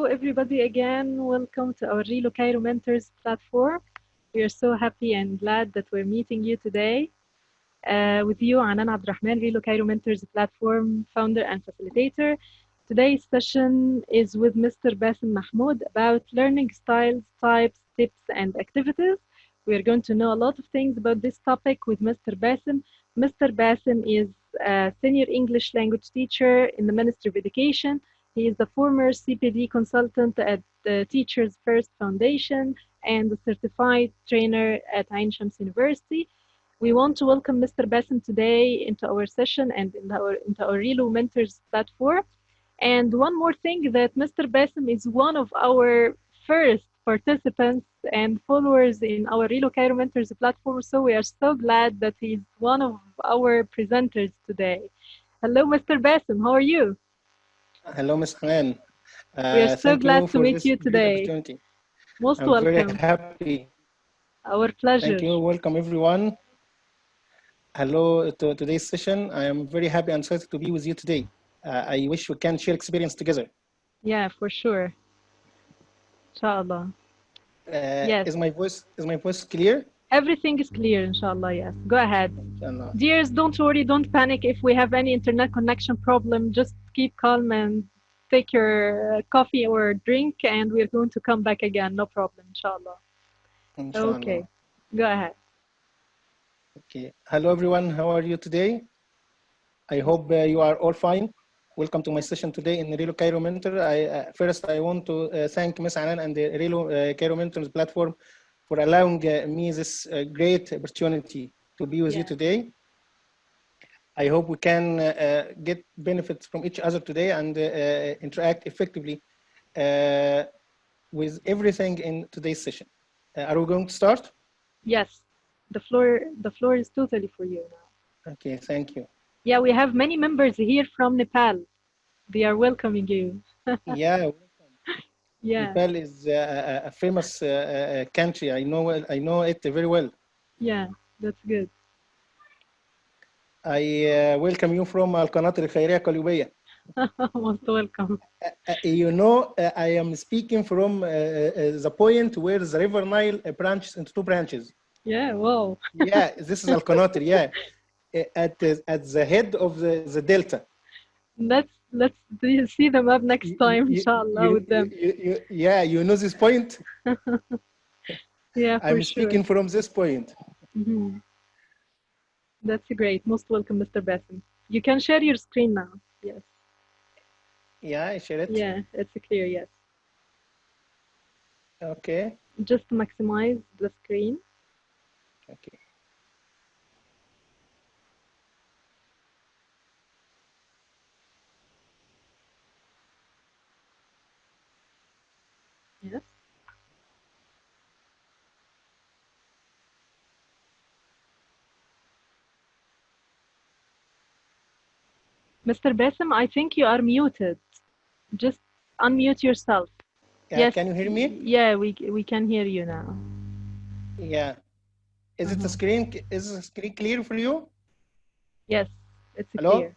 everybody again. Welcome to our Relocator Mentors platform. We are so happy and glad that we're meeting you today. With you, Anan AbdElRahman, Relocator Mentors platform founder and facilitator. Today's session is with Mr. Bassem Mahmoud about learning styles, types, tips, and activities. We are going to know a lot of things about this topic with Mr. Bassem. Mr. Bassem is a senior English language teacher in the Ministry of Education. He is the former CPD consultant at the Teachers First Foundation and a certified trainer at Ain Shams University. We want to welcome Mr. Bassem today into our session and into our Relo Mentors platform. And one more thing, that Mr. Bassem is one of our first participants and followers in our Relocator Mentors platform. So we are so glad that he's one of our presenters today. Hello, Mr. Bassem. How are you? Hello, Ms. Anan. We are so glad to meet you today. Most I'm welcome. very happy. Our pleasure. Thank you. Welcome, everyone. Hello to today's session. I am very happy and excited to be with you today. I wish we can share experience together. Yeah, for sure. Inshallah. Yes. Is my voice clear? Everything is clear, inshallah, yes. Go ahead. Inshallah. Dears, don't worry, don't panic if we have any internet connection problem. Just keep calm and take your coffee or drink, and we're going to come back again. No problem, inshallah. Okay, go ahead. Okay. Hello, everyone. How are you today? I hope you are all fine. Welcome to my session today in Relocator Mentor. First, I want to thank Ms. Anan and the Relocator Mentors platform for allowing me this great opportunity to be with you today. I hope we can get benefits from each other today and interact effectively with everything in today's session. Are we going to start? Yes, the floor is totally for you now. Okay, thank you. Yeah, we have many members here from Nepal. They are welcoming you. Yeah, welcome. Yeah. Nepal is a famous country. I know it very well. Yeah, that's good. I welcome you from القناة الخيرية قليوبية. Most welcome. You know, I am speaking from the point where the River Nile branches into two branches. Yeah, wow. Yeah, this is القناطر. Yeah, at the head of the delta. Let's see them up next time, inshallah, with them. Yeah, you know this point? Yeah, for I'm sure. speaking from this point. Mm-hmm. That's great. Most welcome, Mr. Bassem. You can share your screen now. Yes. Yeah, I share it. Yeah, it's clear, yes. Okay. Just maximize the screen. Okay. Yes. Mr. Bassem, I think you are muted. Just unmute yourself. Yeah, yes. Can you hear me? Yeah, we can hear you now. Yeah. Is it the screen? Is the screen clear for you? Yes, it's Hello? clear.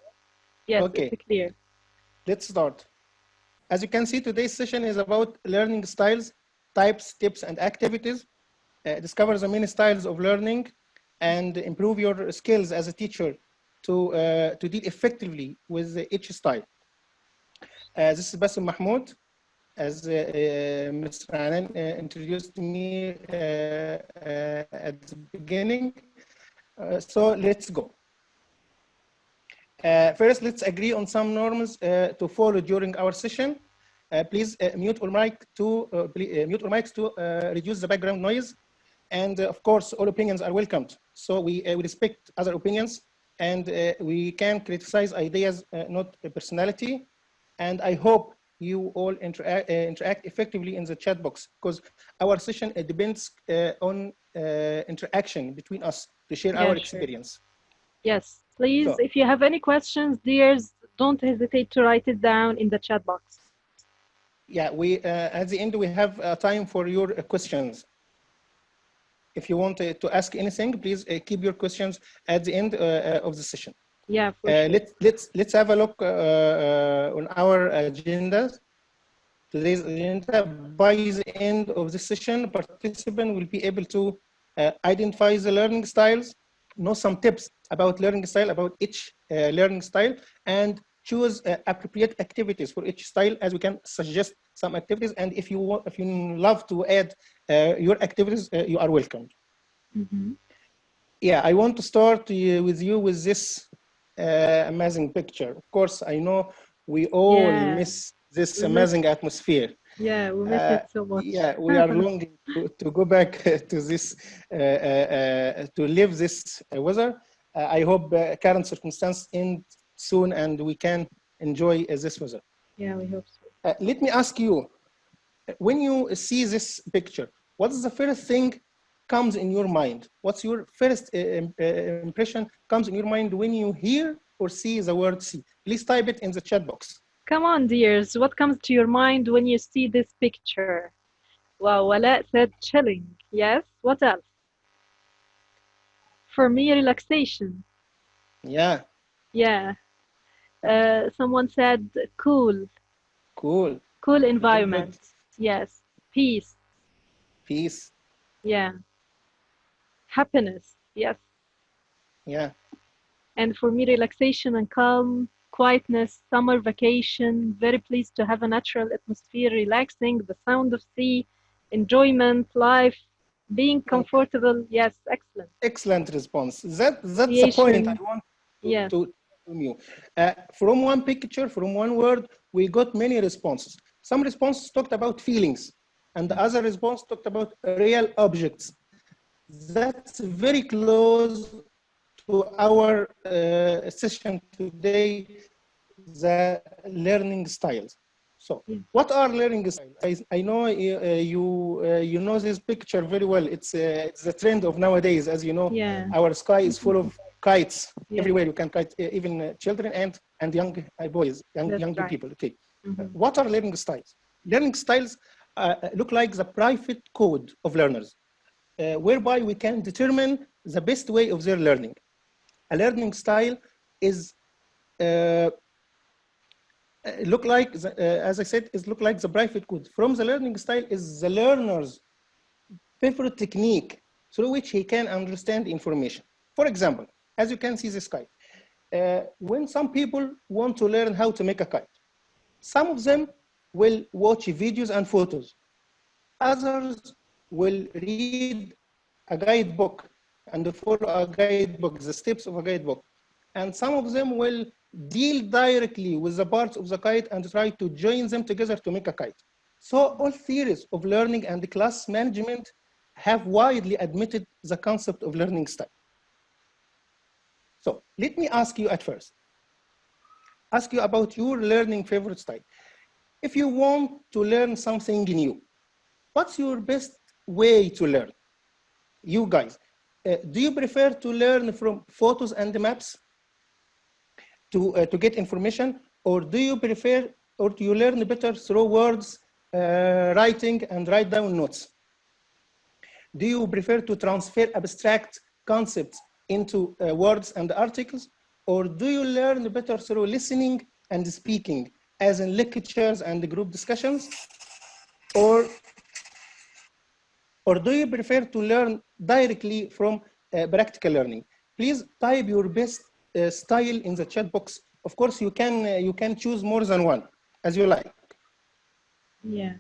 Yes, okay. It's clear. Let's start. As you can see, today's session is about learning styles, types, tips, and activities. Discover the many styles of learning and improve your skills as a teacher to deal effectively with each style. This is Bassem Mahmoud. As Mr. Anan introduced me at the beginning. So let's go. First, let's agree on some norms to follow during our session. Please mute all mics to reduce the background noise. And of course, all opinions are welcomed. So we respect other opinions, and we can criticize ideas, not personality. And I hope you all interact effectively in the chat box, because our session depends on interaction between us to share our experience. Yes, please, if you have any questions, dears, don't hesitate to write it down in the chat box. Yeah, at the end, we have time for your questions. If you want to ask anything, please keep your questions at the end of the session. Yeah, for sure. Let's have a look on our agendas. today's agenda. By the end of this session, participant will be able to identify the learning styles, know some tips about learning style, about each learning style, and choose appropriate activities for each style, as we can suggest some activities. And if you want, if you love to add your activities, you are welcome. Mm-hmm. Yeah, I want to start with you with this amazing picture. Of course, I know we all miss this amazing atmosphere. Yeah, we miss it so much. Yeah, we are longing to go back to this, to live this weather. I hope current circumstances end soon and we can enjoy this weather. Yeah, we hope so. Let me ask you, when you see this picture, what is the first thing comes in your mind? What's your first impression comes in your mind when you hear or see the word see? Please type it in the chat box. Come on, dears. What comes to your mind when you see this picture? Wow, Wala said chilling. Yes, what else? For me, relaxation. Yeah. Yeah. Someone said cool. Cool. Cool environment. Yes. Peace. Peace. Yeah. Happiness. Yes. Yeah. And for me, relaxation and calm, quietness, summer vacation, very pleased to have a natural atmosphere, relaxing, the sound of sea, enjoyment, life, being comfortable. Yes, excellent. Excellent response. That's the point I want to from you. From one picture, from one word, we got many responses. Some responses talked about feelings, and the other response talked about real objects. That's very close to our session today, the learning styles. So, what are learning styles? I know you know this picture very well. It's the trend of nowadays, as you know. Our sky is full of kites everywhere. You can kite even children and young boys, young people. Okay, what are learning styles? Learning styles look like the private code of learners, whereby we can determine the best way of their learning. A learning style is look like, as I said, is look like the private code. From the learning style is the learner's favorite technique through which he can understand information. For example, as you can see this kite, when some people want to learn how to make a kite, some of them will watch videos and photos. Others will read a guidebook and follow a guidebook, the steps of a guidebook. And some of them will deal directly with the parts of the kite and try to join them together to make a kite. So all theories of learning and class management have widely admitted the concept of learning style. So let me ask you at first, ask you about your learning favorite style. If you want to learn something new, what's your best way to learn? You guys, do you prefer to learn from photos and maps to get information, or do you prefer, or do you learn better through words, writing and write down notes? Do you prefer to transfer abstract concepts into words and articles, or do you learn better through listening and speaking, as in lectures and group discussions, or do you prefer to learn directly from practical learning? Please type your best style in the chat box. Of course, you can choose more than one, as you like. Yeah.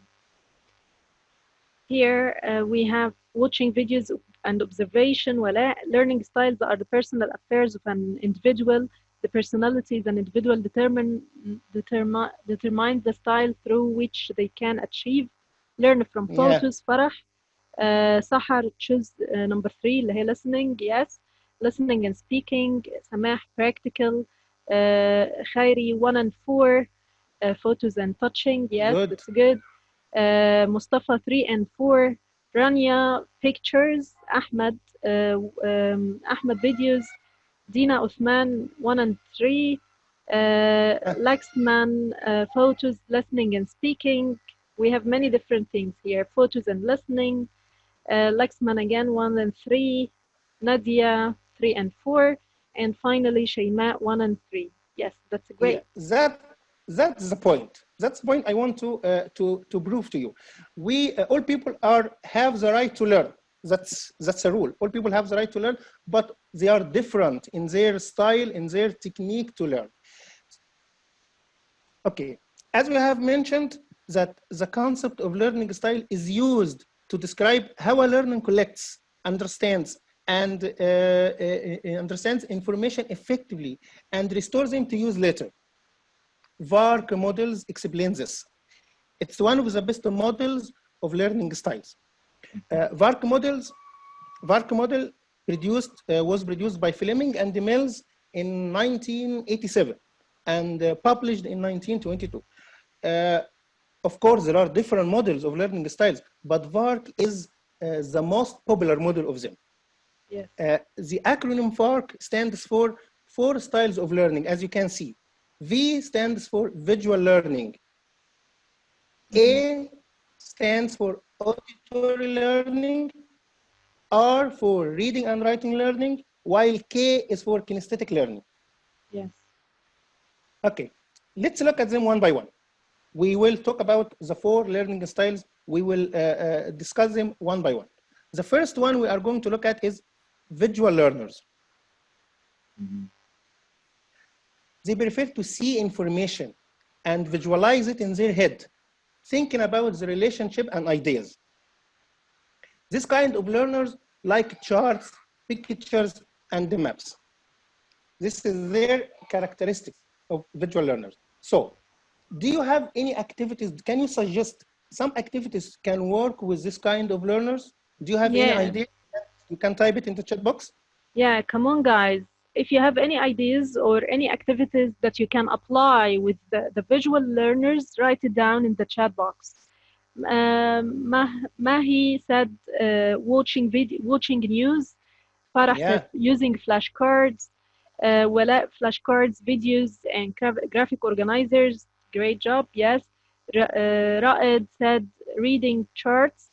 Here we have watching videos and observation. Learning styles are the personal affairs of an individual. The personality is an individual determines the style through which they can achieve. Learn from photos. Farah. Sahar, choose number 3 اللي هي listening. Yes, listening and speaking. Samah, practical. Khairi, 1 and 4, photos and touching. Yes, good. That's good. Mustafa, 3 and 4. Rania, pictures. Ahmed, Ahmed, videos. Dina Uthman, 1 and 3. Laxman, photos, listening and speaking. We have many different things here. Photos and listening. Laxman again, 1 and 3. Nadia, 3 and 4. And finally, Shayma, 1 and 3. Yes, that's great. Yeah, that's the point. That's the point I want to prove to you. We all people have the right to learn. That's a rule. All people have the right to learn, but they are different in their style, in their technique to learn. Okay, as we have mentioned, that the concept of learning style is used to describe how a learner collects, understands, and understands information effectively and restores them to use later. VARC models explain this. It's one of the best models of learning styles. VARC model was produced by Fleming and Mills in 1987 and published in 1922. Of course, there are different models of learning styles, but VARC is the most popular model of them. Yes. The acronym VARC stands for 4 styles of learning, as you can see. V stands for visual learning. A stands for auditory learning. R for reading and writing learning, while K is for kinesthetic learning. Yes. Okay, let's look at them one by one. We will talk about the 4 learning styles. We will discuss them one by one. The first one we are going to look at is visual learners. Mm-hmm. They prefer to see information and visualize it in their head, thinking about the relationship and ideas. This kind of learners like charts, pictures, and the maps. This is their characteristics of visual learners. So, do you have any activities? Can you suggest some activities can work with this kind of learners? Do you have any idea? You can type it in the chat box. Yeah, come on, guys. If you have any ideas or any activities that you can apply with the visual learners, write it down in the chat box. Mahi said watching news. Farah said using flashcards. Wala, flashcards, videos, and graphic organizers. Great job, yes. Raed said reading charts,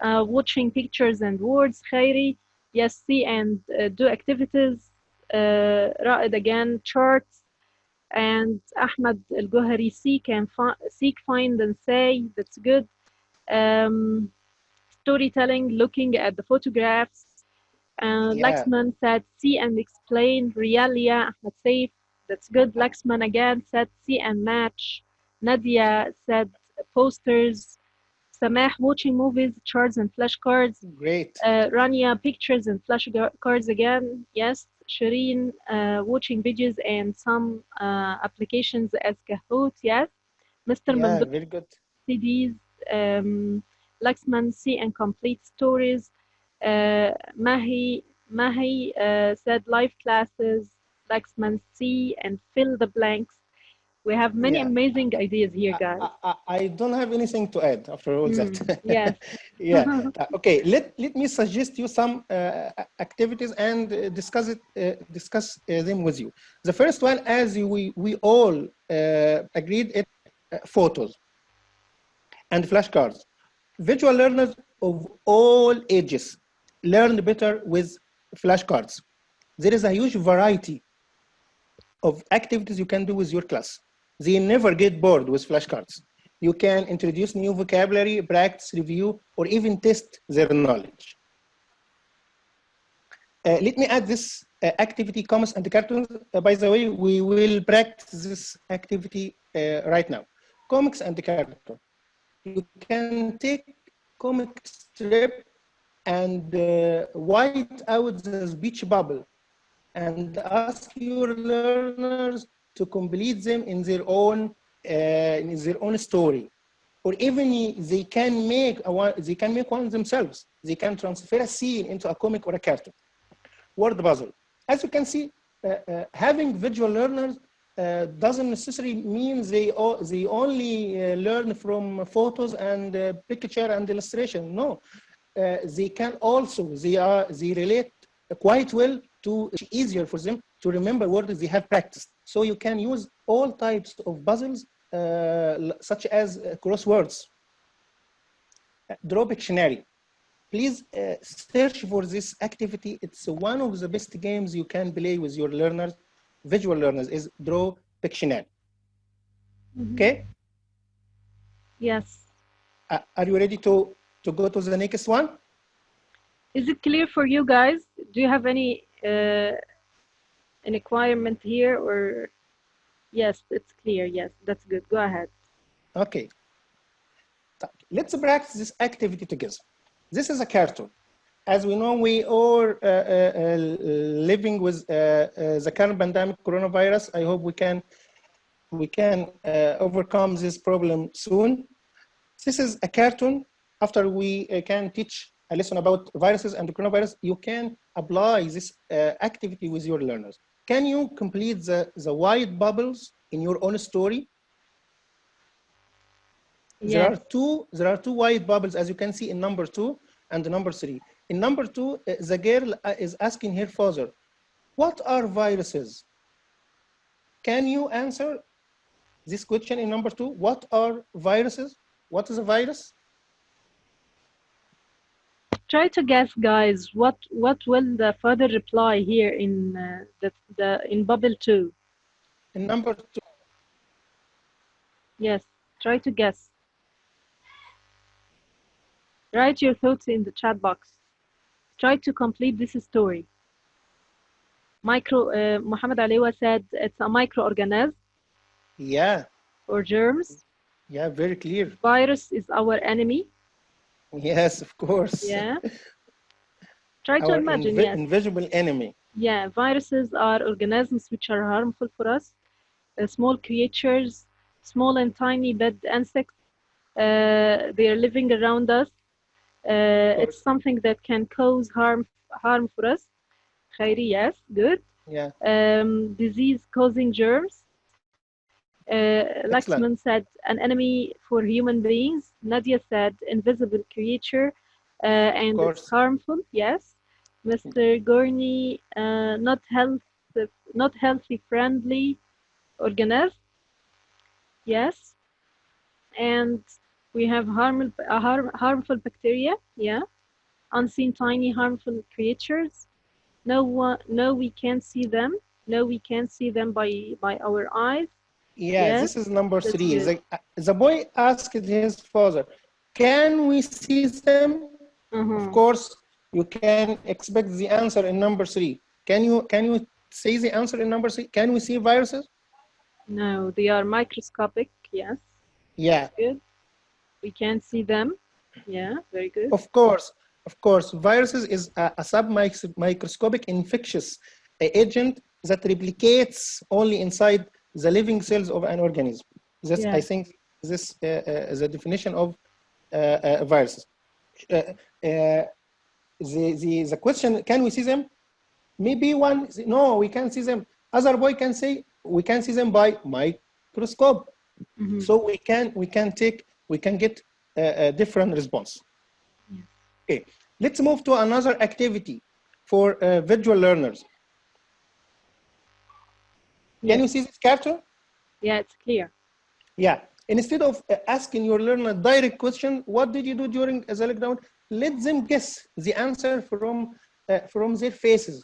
watching pictures and words. Khairi, yes, see and do activities. Raed again, charts. And Ahmed Al-Gohari, seek, find, and say. That's good. Storytelling, looking at the photographs. Laxman said, see and explain. Realia, Ahmed Saif, that's good. Laxman again said, see and match. Nadia said, posters. Samah, watching movies, charts and flashcards. Great. Rania, pictures and flashcards again. Yes. Shireen, watching videos and some applications as Kahoot. Yes. Mr. Mendoza, very good. CDs. Laxman, see and complete stories. Mahi said live classes. Laxman, see and fill the blanks. We have many amazing ideas here, guys. I don't have anything to add after all that. Yes. Okay, let me suggest you some activities and discuss them with you. The first one, as we all agreed, it photos and flashcards. Visual learners of all ages learn better with flashcards. There is a huge variety of activities you can do with your class. They never get bored with flashcards. You can introduce new vocabulary, practice, review, or even test their knowledge. Let me add this activity, comics and cartoons. By the way, we will practice this activity right now. Comics and cartoon. You can take comic strip and white out the speech bubble and ask your learners to complete them in their own story, or even they can make one themselves. They can transfer a scene into a comic or a cartoon. Word puzzle. As you can see, having visual learners doesn't necessarily mean they only learn from photos and picture and illustration. No, they can also they relate quite well to. It's easier for them to remember words they have practiced. So you can use all types of puzzles, such as crosswords. Draw Pictionary. Please search for this activity. It's one of the best games you can play with your learners, visual learners, is Draw Pictionary. Okay? Yes. Are you ready to go to the next one? Is it clear for you guys? Do you have any an requirement here or? Yes, it's clear. Yes, that's good. Go ahead. Okay. Let's practice this activity together. This is a cartoon. As we know, we are living with the current pandemic coronavirus. I hope we can overcome this problem soon. This is a cartoon. After we can teach a lesson about viruses and the coronavirus, you can apply this activity with your learners. Can you complete the white bubbles in your own story? Yes. There are two white bubbles, as you can see in number 2 and number 3. In number 2, the girl is asking her father, what are viruses? Can you answer this question in number 2? What are viruses? What is a virus? Try to guess, guys. What will the father reply here in in bubble 2? In number 2. Yes. Try to guess. Write your thoughts in the chat box. Try to complete this story. Muhammad Aliwa said it's a microorganism. Yeah. Or germs. Yeah, very clear. Virus is our enemy. Yes, of course. Yeah. Try to imagine, yes. Invisible enemy. Yeah, viruses are organisms which are harmful for us. Small creatures, small and tiny dead insects. They are living around us. It's something that can cause harm for us. Khairi, yes, good. Yeah. Disease-causing germs. Laxman Excellent. said an enemy for human beings. Nadia said invisible creature, and it's harmful. Yes. Mr. Gorney, not healthy friendly organism. Yes. And we have harmful bacteria. Yeah. Unseen tiny harmful creatures. No, we can't see them. No, we can't see them by our eyes. Yeah, yes, this is number 3. The boy asked his father, can we see them? Of course, you can expect the answer in number 3. Can you say the answer in number 3? Can we see viruses? No, they are microscopic. Yes. Yeah. Good. We can't see them. Yeah, very good. Of course. Viruses is a submicroscopic infectious agent that replicates only inside the living cells of an organism. This, I think, this is the definition of viruses. The question, can we see them? Maybe one, no, we can't see them. Other boy can say, we can see them by microscope. So we can get a different response. Okay, let's move to another activity for visual learners. Can you see this cartoon? Yeah, it's clear. Yeah, instead of asking your learner direct question, what did you do during the lockdown? Let them guess the answer from their faces.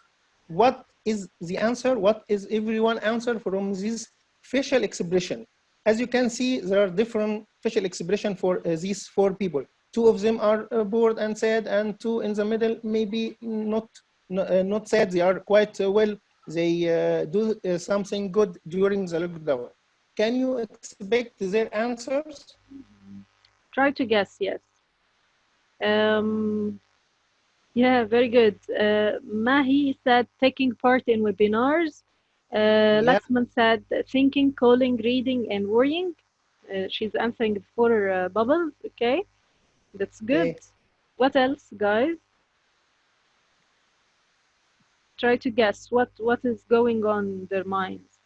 What is the answer? What is everyone answer from this facial expression? As you can see, there are different facial expression for these 4 people. 2 of them are bored and sad, and 2 in the middle maybe not sad. They are quite well. They do something good during the lockdown. Can you expect their answers? Try to guess, yes. Yeah, very good. Mahi said taking part in webinars. Laxman said thinking, calling, reading, and worrying. She's answering for bubbles. Okay, that's good. Okay. What else, guys? Try to guess what is going on in their minds.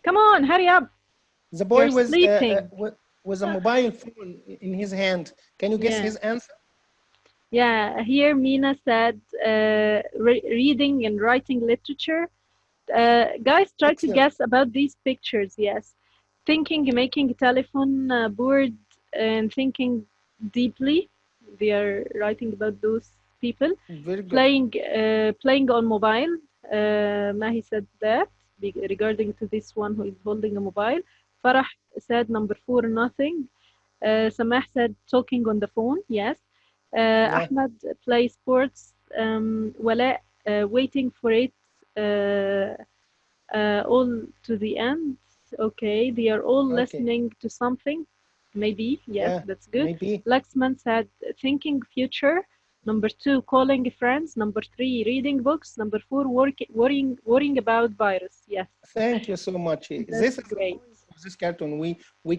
Come on, hurry up. The boy with a mobile phone in his hand. Can you guess his answer? Yeah, here Mina said reading and writing literature. Guys, try to guess about these pictures. Yes, thinking, making a telephone board, and thinking deeply. They are writing about those people. Very good. Playing on mobile. Mahi said that regarding to this one who is holding a mobile. Farah said number 4, nothing. Samah said talking on the phone, yes. Yeah. Ahmed, play sports. Wala, waiting for it all to the end. Okay, they are all Okay. listening to something. Maybe, yes, Yeah. that's good. Maybe. Lexman said thinking future. Number 2, calling friends. Number 3, reading books. Number 4, worrying about virus. Yes, Thank you so much. that's This is the great. point of this cartoon. We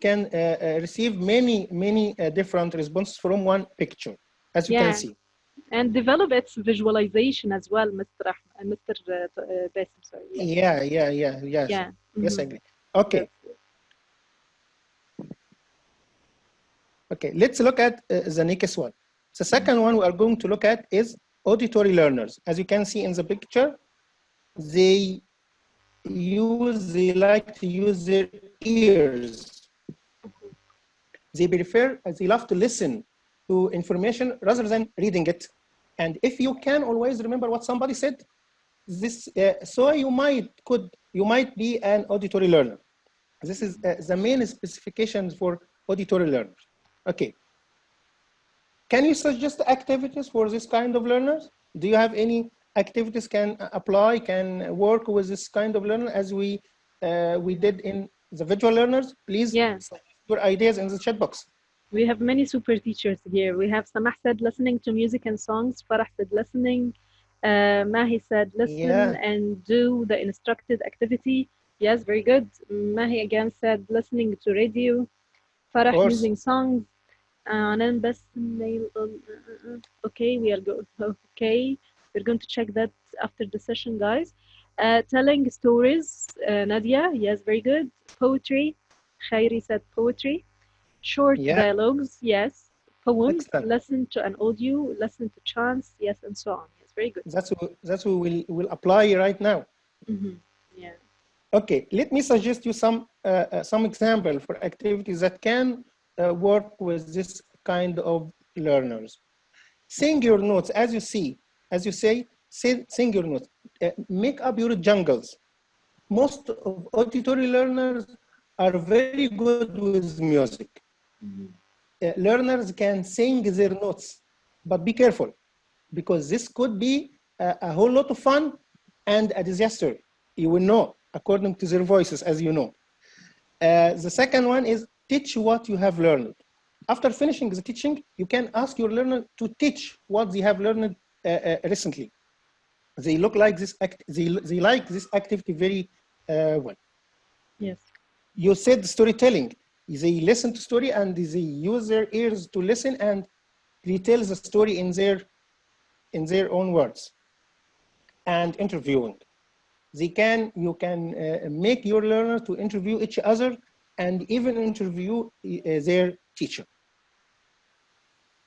can receive many different responses from one picture, as you can Yeah, see. and develop its visualization as well, Mr. Bassem. Sorry. Yes. Yes. Yeah. Yes, I agree. Okay. That's Okay. Let's look at the next one. The second one we are going to look at is auditory learners. As you can see in the picture, they like to use their ears. They love to listen to information rather than reading it. And if you can always remember what somebody said, so you might be an auditory learner. This is the main specifications for auditory learners. Okay. Can you suggest activities for this kind of learners? Do you have any activities can work with this kind of learner as we did in the visual learners? Please yeah. suggest your ideas in the chat box. We have many super teachers here. We have Samah said listening to music and songs. Farah said listening. Mahi said listen Yeah, and do the instructed activity. Yes, very good. Mahi again said listening to radio. of Farah course. using songs. Anan Bassem, okay, we are go. Okay, we're going to check that after the session, guys. Telling stories. Nadia, yes, very good. Poetry. Khairi said poetry. Short Yeah, dialogues, yes. Poems, excellent. listen to an audio, listen to chants, yes, and so on. Yes, very good. That's what we'll apply right now. Yeah. Okay, let me suggest you some example for activities that can work with this kind of learners. Sing your notes as you say, sing your notes. Make up your jungles. Most of auditory learners are very good with music. Learners can sing their notes, but be careful because this could be a whole lot of fun and a disaster. You will know according to their voices, as you know. The second one is teach what you have learned. After finishing the teaching, you can ask your learner to teach what they have learned recently. They like this activity very well. Yes. You said storytelling. They listen to story and they use their ears to listen and retell the story in their own words. And interviewing. You can make your learner to interview each other and even interview their teacher.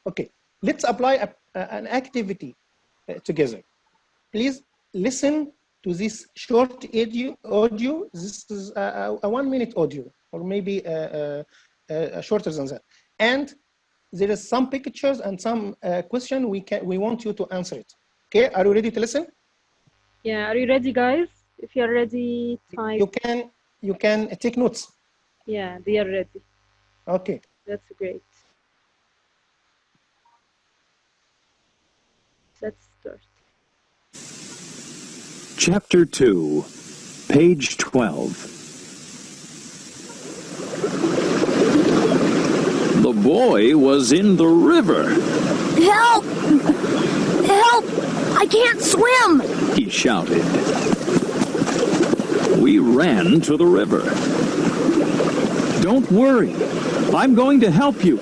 Okay, let's apply an activity together. Please listen to this short audio. This is a 1 minute audio, or maybe shorter than that. And there is some pictures and some question we want you to answer it. Okay, are you ready to listen? Yeah, are you ready, guys? If you're ready, type. You can take notes. Yeah, they are ready. Okay. That's great. Let's start. Chapter 2, page 12. The boy was in the river. Help! Help! I can't swim! He shouted. We ran to the river. Don't worry, I'm going to help you,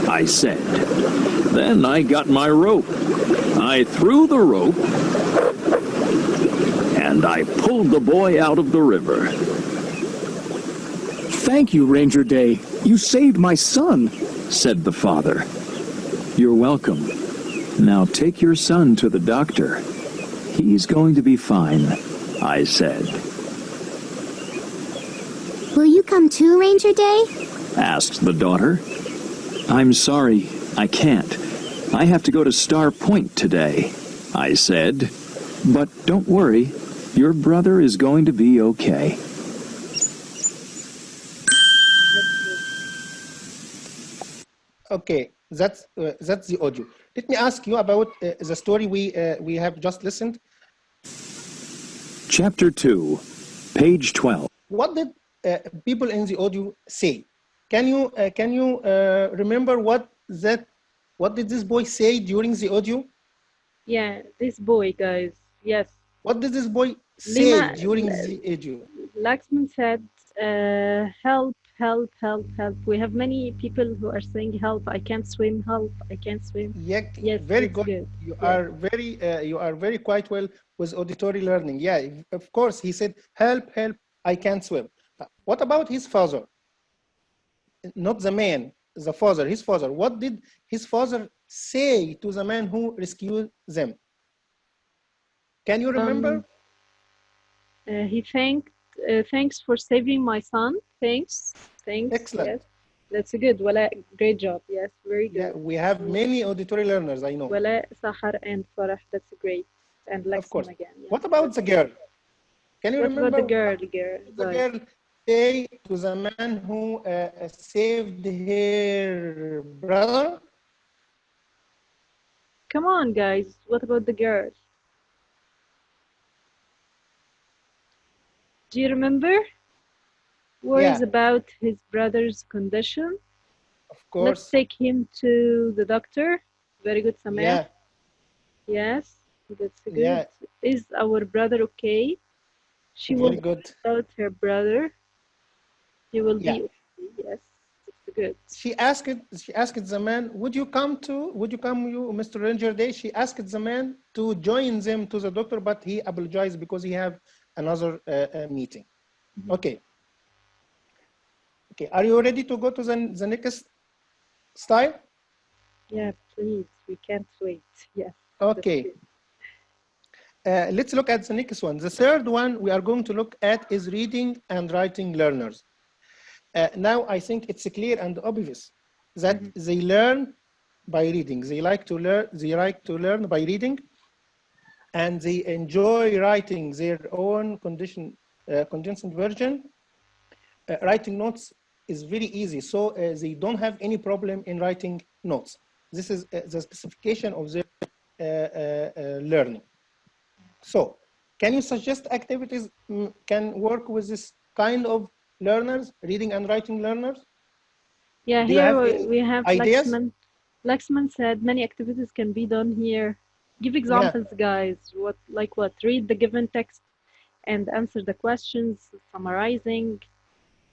I said. Then I got my rope. I threw the rope, and I pulled the boy out of the river. Thank you, Ranger Day. You saved my son, said the father. You're welcome. Now take your son to the doctor. He's going to be fine, I said. Will you come too, Ranger Day? Asked the daughter. I'm sorry, I can't. I have to go to Star Point today, I said. But don't worry, your brother is going to be okay. Okay, that's the audio. Let me ask you about the story we have just listened. Chapter 2, page 12. What did people in the audio say? Can you remember what did this boy say during the audio? Yeah, this boy, guys. Yes. What did this boy say Lima, during the audio? Laxman said, help, help, help, help. We have many people who are saying help. I can't swim. Help, I can't swim. Yeah, Yes, very that's good. good. You Yes. are very quite well with auditory learning. Yeah, of course. He said, help, help, I can't swim. What about his father? Not the man, the father, his father. What did his father say to the man who rescued them? Can you remember? He thanked, thanks for saving my son. Thanks. Excellent. Yes. That's good. Wala, great job. Yes, very Yeah, good. we have many auditory learners, I know. Wala, Sahar, and Farah. That's great. And Of course. Laxman again. Yes, What about the girl? Can you what about remember the girl? what the girl say to the man who saved her brother? Come on, guys. What about the girl? Do you remember? Worries Yeah, about his brother's condition. of Let's course. take him to the doctor. Very good, Sameh. Yeah, Yes, that's good. yeah, Is our brother okay? She very will good. about her brother. He will Yeah. be okay. Yes, it's good. She asked the man, would you come, Mr. Ranger Day? She asked the man to join them to the doctor, but he apologized because he have another meeting. Okay. Okay, are you ready to go to the next style? Yeah, please. We can't wait. Yes. Okay. Let's look at the next one. The third one we are going to look at is reading and writing learners. Now I think it's clear and obvious that they learn by reading. They like to learn by reading, and they enjoy writing their own condensed version. Writing notes is very easy, so they don't have any problem in writing notes. This is the specification of their learning. So, can you suggest activities can work with this kind of learners, reading and writing learners? Yeah, Do you have here any we have ideas? Laxman. Laxman said many activities can be done here. Give Yeah, examples, guys. What, like what? Read the given text and answer the questions, summarizing.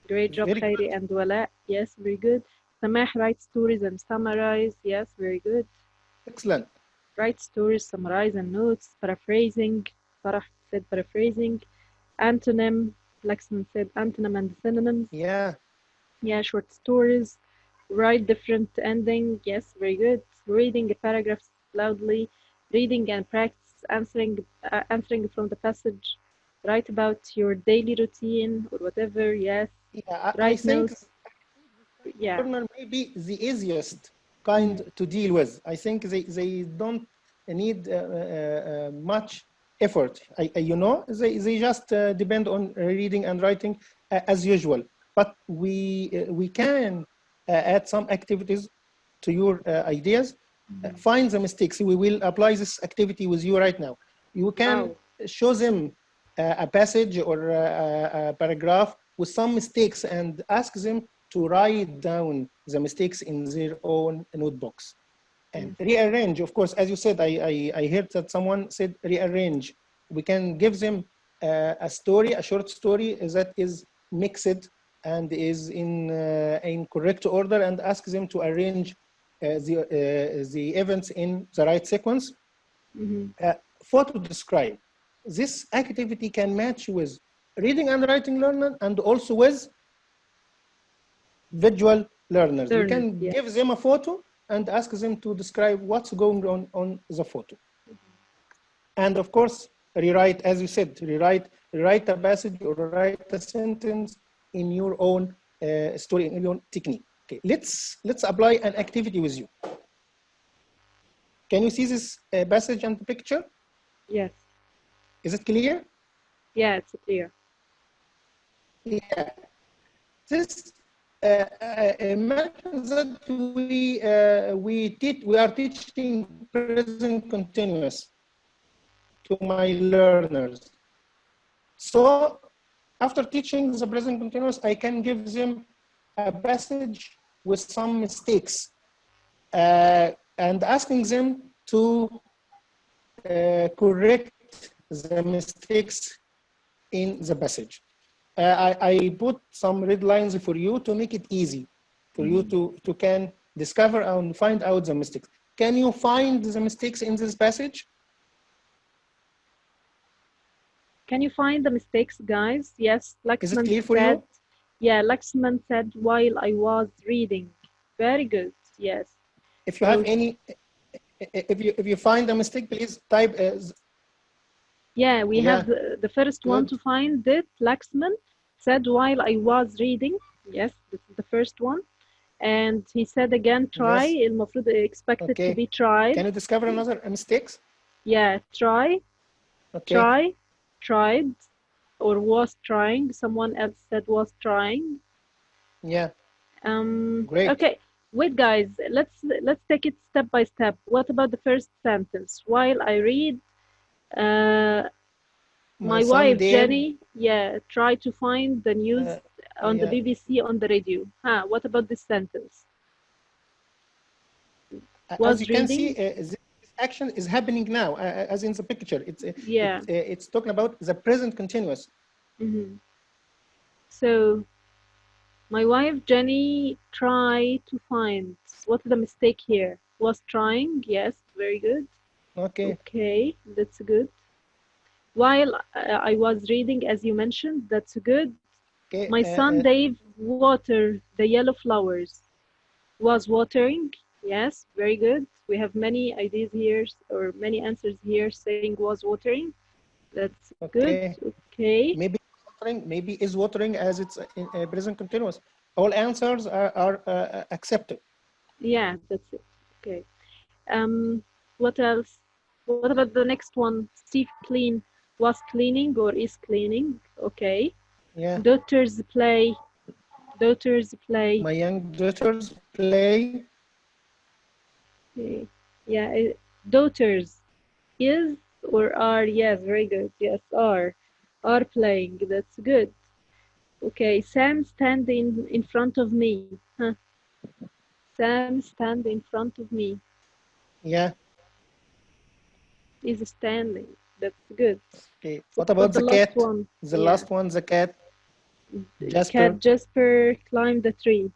Great job, very Khairi good. and Wala. Yes, very good. Samah, write stories and summarize. Yes, very good. Excellent. Write stories, summarize, and notes. Paraphrasing. Farah said paraphrasing. Antonym. Laxman said antonym and synonyms. Yeah, Yeah, short stories. Write different ending. Yes, very good. Reading paragraphs loudly. Reading and practice answering from the passage. Write about your daily routine or whatever. Yes. yeah. I Write think notes. Yeah. learner may be the easiest kind to deal with. I think they don't need much effort. They just depend on reading and writing as usual. But we can add some activities to your ideas. Find the mistakes. We will apply this activity with you right now. You can show them a passage or a paragraph with some mistakes and ask them to write down the mistakes in their own notebooks and rearrange. Of course, as you said, I heard that someone said rearrange. We can give them a short story that is mixed and is in correct order, and ask them to arrange the events in the right sequence. Photo describe. This activity can match with reading and writing learner and also with visual learners. We can give them a photo and ask them to describe what's going on the photo. And of course, rewrite, as you said, write a passage or write a sentence in your own story, in your own technique. Okay, let's apply an activity with you. Can you see this passage and the picture? Yes. Is it clear? Yeah, it's clear. Yeah. This imagine that we are teaching present continuous to my learners. So after teaching the present continuous, I can give them a passage with some mistakes and asking them to correct the mistakes in the passage. I put some red lines for you to make it easy for you to can discover and find out the mistakes. Can you find the mistakes in this passage? Can you find the mistakes, guys? Yes, Is it Laxman clear for said, you? yeah, Laxman said while I was reading. Very good, yes. If you have any, if you find a mistake, please type as. Yeah, we have the first one Good. to find it. Laxman said while I was reading. Yes, this is the first one. And he said again, try. Yes. المفروض expected to Okay. be tried. Can you discover another mistakes? Yeah, try, Okay. try, tried, or was trying. Someone else said was trying. Yeah. Great. Okay, wait, guys. Let's take it step by step. What about the first sentence? While I read, my wife Jenny, yeah, try to find the news on the BBC on the radio. Huh? What about this sentence? As you can see, this action is happening now, as in the picture. It's talking about the present continuous. So, my wife Jenny try to find. What's the mistake here? Was trying. Yes, very good. Okay. Okay, that's good. While I was reading, as you mentioned, that's good. Okay. My son Dave watered the yellow flowers. Was watering. Yes, very good. We have many ideas here, or many answers here saying was watering. That's good. Okay. Maybe watering, maybe is watering as it's in present continuous. All answers are accepted. Yeah, that's it. Okay. What else? What about the next one? Steve clean. Was cleaning or is cleaning. Okay. Yeah. Daughters play. Daughters play. My young daughters play. Okay. Yeah. Daughters is or are. Yes, very good. Yes, are playing. That's good. Okay. Sam standing in front of me. Huh. Sam stand in front of me. Yeah. Is standing. That's good. Okay. What about the cat? One? The last one, the cat. Jasper. Cat Jasper climbed the tree.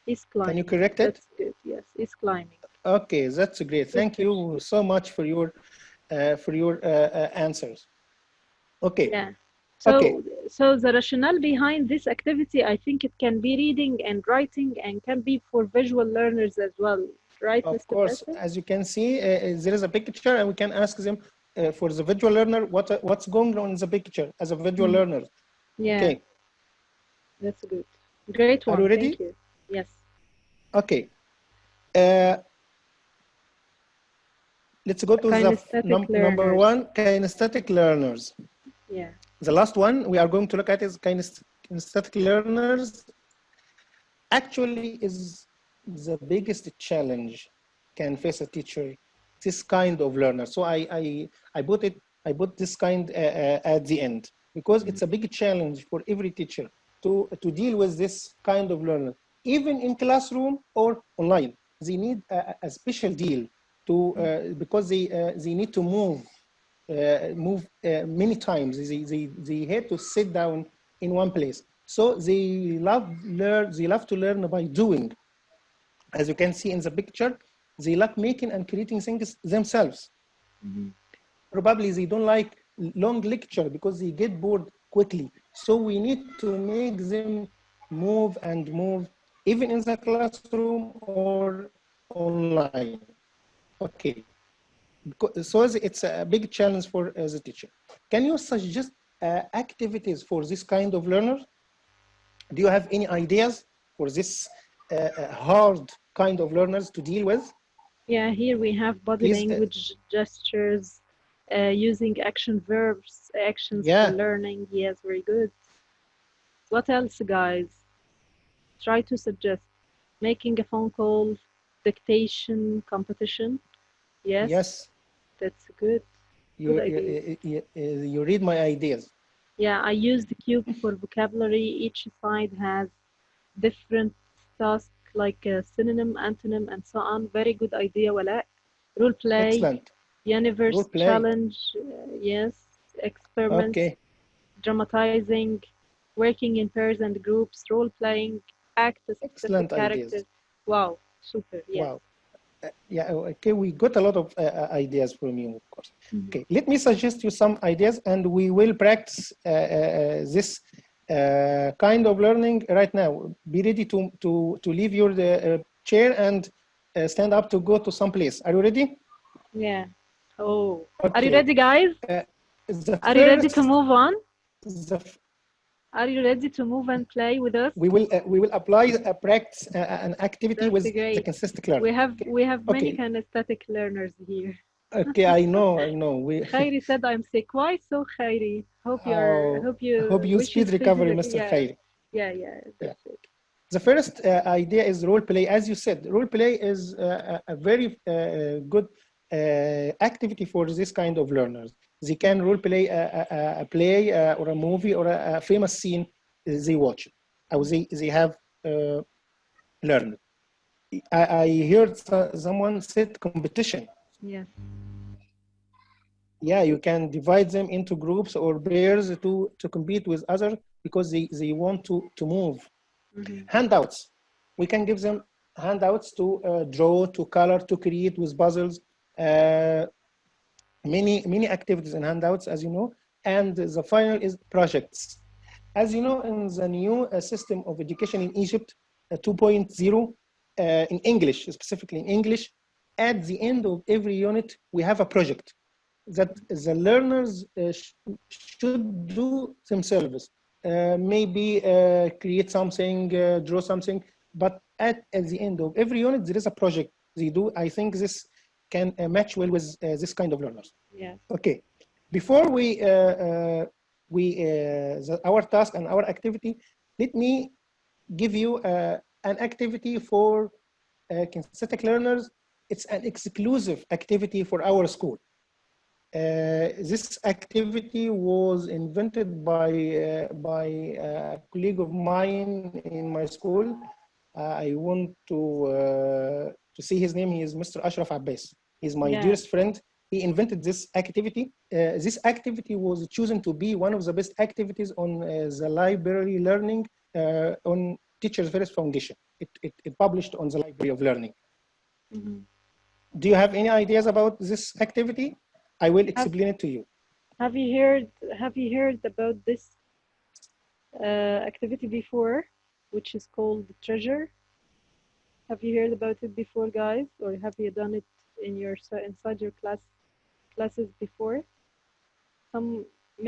He's climbing. Can you correct it? That's good. Yes, he's climbing. Okay, that's great. Thank you so much for your answers. Okay. Yeah. So the rationale behind this activity, I think it can be reading and writing, and can be for visual learners as well, right? Of course, as you can see, there is a picture, and we can ask them for the visual learner what's going on in the picture as a visual learner. Yeah. Okay. That's good. Great one. Are you ready? Thank you. Yes. Okay. Let's go to the number one, kinesthetic learners. Yeah. The last one we are going to look at is kinesthetic learners. Actually, is the biggest challenge can face a teacher. This kind of learner. So I put this kind at the end because it's a big challenge for every teacher to deal with this kind of learner, even in classroom or online. They need a special deal to because they need to move many times. They had to sit down in one place. So they love to learn by doing. As you can see in the picture, they like making and creating things themselves. Probably they don't like long lecture because they get bored quickly. So we need to make them move and move, even in the classroom or online. Okay. So it's a big challenge for the teacher. Can you suggest activities for this kind of learner? Do you have any ideas for this hard kind of learners to deal with? Yeah, here we have body language, gestures, using action verbs, actions for learning. Yes, very good. What else, guys? try to suggest making a phone call, dictation competition. Yes, Yes. that's good. Good idea. You read my ideas. Yeah, I use the cube for vocabulary. Each side has different tasks like a synonym, antonym, and so on. Very good idea, Wala. Role play, Excellent. universe Role play. challenge, yes, experiments, Okay. dramatizing, working in pairs and groups, role playing, act a specific Excellent character. ideas. Wow, super, yes. Wow. Yeah, okay, we got a lot of ideas from you, of course. Okay, let me suggest you some ideas and we will practice this kind of learning right now. Be ready to leave your chair and stand up to go to some place. Are you ready? Yeah. Oh, okay. Are you ready, guys? Are you ready to move on? Are you ready to move and play with us? We will apply a practice an activity with great. the kinesthetic learner. We have many kinesthetic learners here. Okay, I know. Khairi said I'm sick. Why so, Khairi? Hope you speed recovery, Mr. Yeah. Khairi. Yeah, that's it. The first idea is role play. As you said, role play is a very good activity for this kind of learners. They can role play a play or a movie or a famous scene they watch, or they have learned. I heard someone said competition. Yes. Yeah, you can divide them into groups or pairs to compete with others because they want to move. Handouts. We can give them handouts to draw, to color, to create with puzzles. Many activities and handouts, as you know. And the final is projects. As you know, in the new system of education in Egypt, 2.0, in English, specifically in English, at the end of every unit, we have a project that the learners should do themselves. Maybe create something, draw something, but at the end of every unit, there is a project they do. I think this can match well with this kind of learners. Yeah. Okay. Before our task and our activity, let me give you an activity for kinesthetic learners. It's an exclusive activity for our school. This activity was invented by a colleague of mine in my school. I want to see his name. He is Mr. Ashraf Abbas. He's my dearest friend. He invented this activity. This activity was chosen to be one of the best activities on the library learning on Teachers First Foundation. It published on the Library of Learning. Do you have any ideas about this activity? I will explain it to you. Have you heard about this activity before, which is called Treasure? Have you heard about it before, guys, or have you done it in inside your classes before?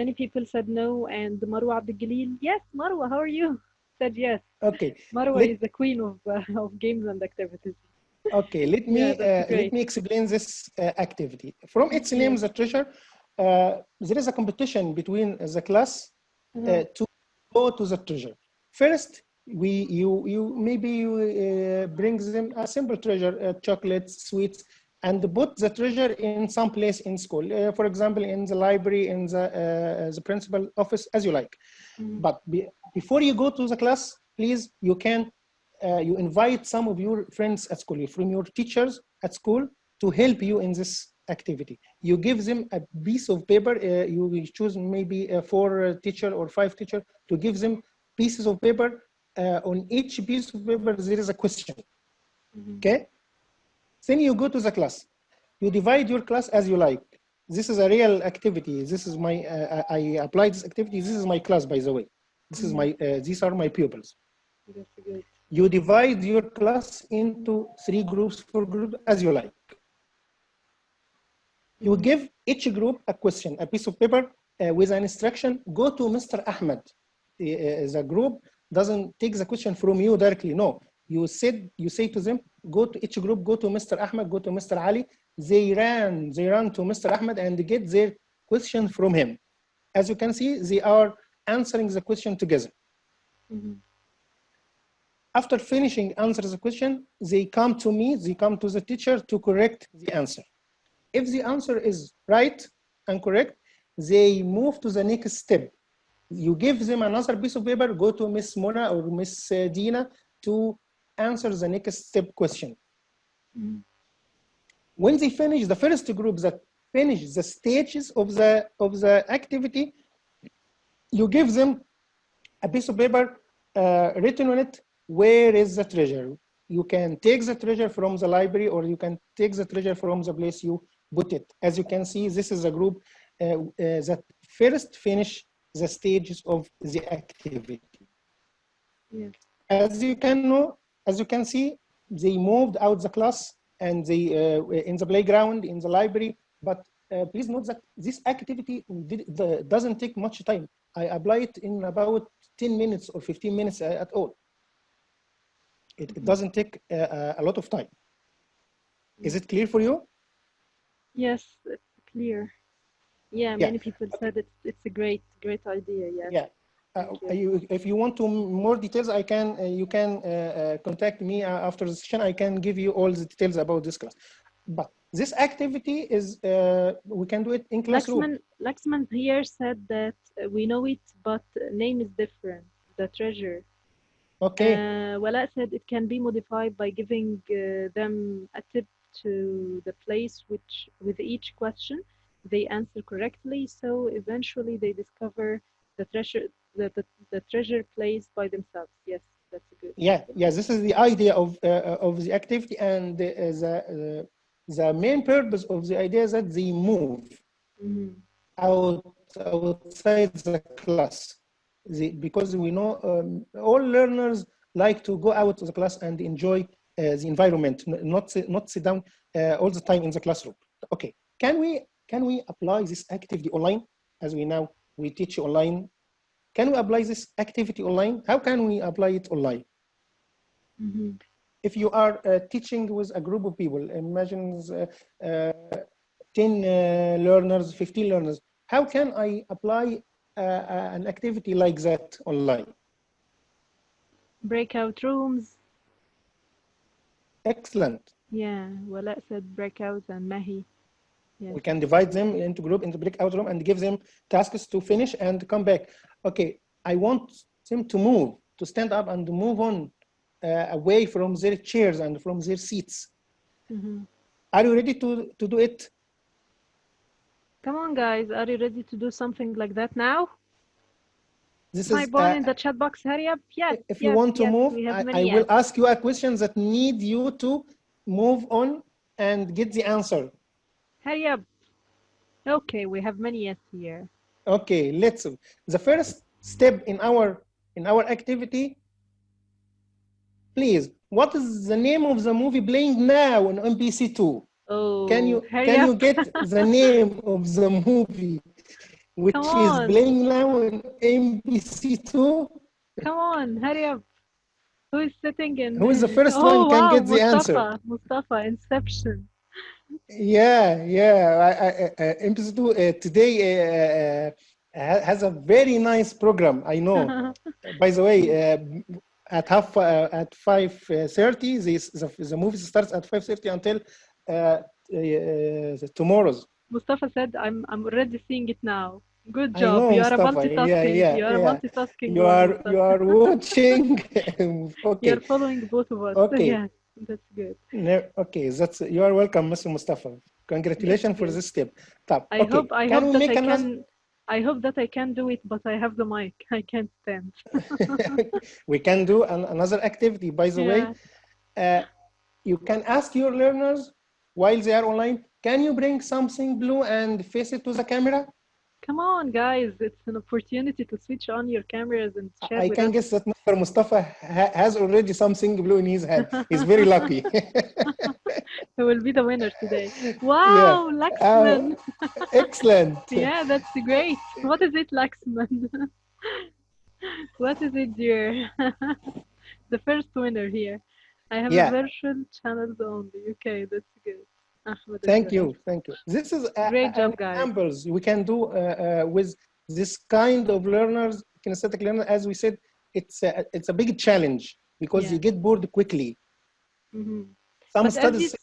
Many people said no, and Marwa Abdel, yes, Marwa, how are you? Said yes. Okay. Marwa is the queen of games and activities. Okay, let me explain this activity. From its name, the treasure, there is a competition between the class to go to the treasure. First, you bring them a simple treasure, chocolates, sweets, and put the treasure in some place in school. For example, in the library, in the principal office, as you like. But before you go to the class, please, you invite some of your friends at school, from your teachers at school, to help you in this activity. You give them a piece of paper. You will choose maybe 4 teacher or 5 teacher to give them pieces of paper. On each piece of paper, there is a question. Okay? Then you go to the class. You divide your class as you like. This is a real activity. This is my, I applied this activity. This is my class, by the way. This is my, these are my pupils. That's good. You divide your class into 3 groups, 4 groups, as you like. You give each group a question, a piece of paper with an instruction. Go to Mr. Ahmed. The group doesn't take the question from you directly. No, you say to them, go to each group, go to Mr. Ahmed, go to Mr. Ali. They ran to Mr. Ahmed and get their question from him. As you can see, they are answering the question together. after finishing answers the question, they come to me, they come to the teacher to correct the answer. If the answer is right and correct, they move to the next step. You give them another piece of paper, go to Miss Mona or Miss Dina to answer the next step question. Mm. When they finish, the first group that finish the stages of the activity, you give them a piece of paper written on it, where is the treasure? You can take the treasure from the library, or you can take the treasure from the place you put it. As you can see, this is a group that first finish the stages of the activity. Yeah. As you can see, they moved out the class and they in the playground, in the library. But please note that this activity doesn't take much time. I apply it in about 10 minutes or 15 minutes at all. It doesn't take a lot of time. Is it clear for you? Yes, it's clear. Yeah, many people said it's a great idea. Yes. Yeah. If you want to more details, I can. You can contact me after the session. I can give you all the details about this class. But this activity is we can do it in classroom. Laxman here said that we know it, but name is different. The treasure. Okay. Wala said it can be modified by giving them a tip to the place which, with each question, they answer correctly. So eventually they discover the treasure, the treasure place by themselves. Yes, that's good. Yeah, yeah. This is the idea of the activity, and the main purpose of the idea is that they move outside the class. Because we know all learners like to go out of the class and enjoy the environment, not sit down all the time in the classroom. Okay, can we apply this activity online? As we teach online. Can we apply this activity online? How can we apply it online? If you are teaching with a group of people, imagine 10 learners, 15 learners, how can I apply an activity like that online? Breakout rooms. Excellent. Yeah, Wala said breakout and Mahi. Yes. We can divide them into group, into breakout room, and give them tasks to finish and come back. Okay, I want them to move, to stand up and move on away from their chairs and from their seats. Are you ready to do it? Come on, guys. Are you ready to do something like that now? This is in the chat box. Hurry up. Yes. If you want to move, I will ask you a question that need you to move on and get the answer. Hurry up. Okay, we have many yes here. Okay, let's. The first step in our activity, please. What is the name of the movie playing now on MPC2? Oh, can you get the name of the movie which is playing now on MPC2? Come on, hurry up. Who is sitting in? Who is the first one can get the answer? Mustafa, Inception. Yeah. MPC2 today has a very nice program. I know. By the way, at 5:30, the movie starts at 5:30 until tomorrow's. Mustafa said, "I'm already seeing it now." Good job. Know, you are multitasking. Yeah. You are multitasking. You are watching. Okay. You're following both of us. Okay. Yeah, that's good. Okay, you are welcome, Mr. Mustafa. Congratulations for this step. Top. I hope that I can do it, but I have the mic. I can't stand. We can do another activity. By the way, you can ask your learners while they are online, can you bring something blue and face it to the camera? Come on, guys. It's an opportunity to switch on your cameras and chat I can guess that Mr. Mustafa has already something blue in his hand. He's very lucky. He will be the winner today. Wow, Laxman. Excellent. Yeah, that's great. What is it, Laxman? What is it, dear? The first winner here. I have a virtual channels only. Okay, that's good. Ahmed, thank you. This is great job, guys. Examples we can do with this kind of learners, kinesthetic learners. As we said, it's a big challenge. because Yeah. you get bored quickly. Mm-hmm. Some But studies.